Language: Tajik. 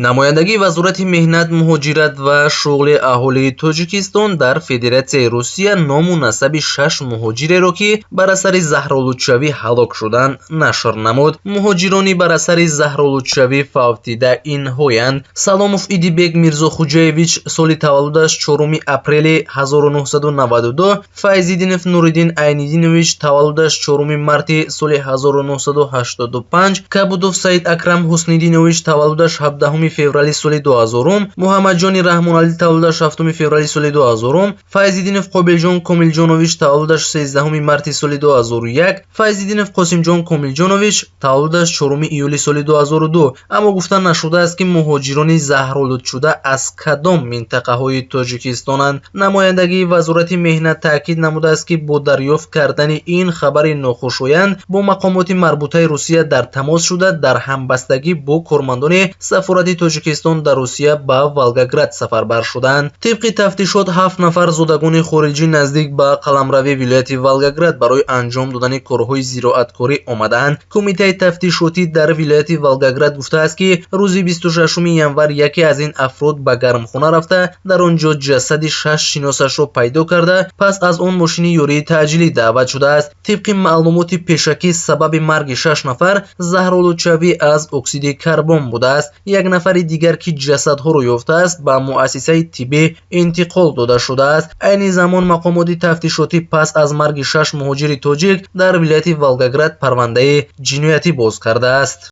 намояндагии вазорати меҳнат, муҳоҷират ва шуғли аҳолии Тоҷикистон дар Федератсияи Русия ному насаби 6 муҳоҷиреро, ки бар асари заҳролудшавӣ ҳалок шуданд, нашр намуд. Муҳоҷирони бар асари заҳролудшавӣ фавтида инҳоянд: Саломов Идибек Мирзохӯҷаевич, соли таваллудаш 4 апрели 1992; Файзиддинов Нуриддин Айниддинович, таваллудаш 4 марти соли 1985; Кабудов Саид Акрам Ҳусниддинович, таваллудаш 17 феврали соли 2000; Муҳаммадҷони Раҳмоналӣ, таваллудаш 7 феврали соли 2000; Файзиддинов Қобилҷон Комилҷонович, таваллудаш 13 марти соли 2001; Файзиддинов Қосимҷон Комилҷонович, таваллудаш 4 июли соли 2002. аммо гуфта нашудааст, ки муҳоҷирони заҳролудшуда аз кадом минтақаҳои Тоҷикистонанд. Намояндагии вазорати меҳнат таъкид намудааст, ки бо дарёфт кардани ин хабари нохушоянд бо мақомоти марбутаи Русия дар тамос шуда, дар ҳамбастагӣ бо кормандони сафорати Тоҷикистон дар Русия ба Волгоград сафарбар шуданд. Тибқи тафтишот 7 нафар зодагони хориҷӣ наздик ба қаламрави вилояти Волгоград барои анҷом додани корҳои зироаткорӣ омаданд. Кумитаи тафтишотӣ дар вилояти Волгоград гуфтааст, ки рӯзи 26 январ яке аз ин афрод ба гармхона рафта, дар он ҷо ҷасади 6 шиносашро пайдо карда, пас аз он мошини ёрии таъҷилӣ даъват шудааст. Тибқи маълумоти пешакӣ, сабаби марги 6 нафар заҳролудшавӣ аз оксиди карбон будааст. Як нафари дигар, ки ҷасадҳоро ёфтааст, ба муассисаи тиббӣ интиқол дода шудааст. айни замон мақомоти тафтишотӣ пас аз марги 6 муҳоҷири тоҷик дар вилояти Волгоград парвандаи ҷиноятӣ боз кардааст.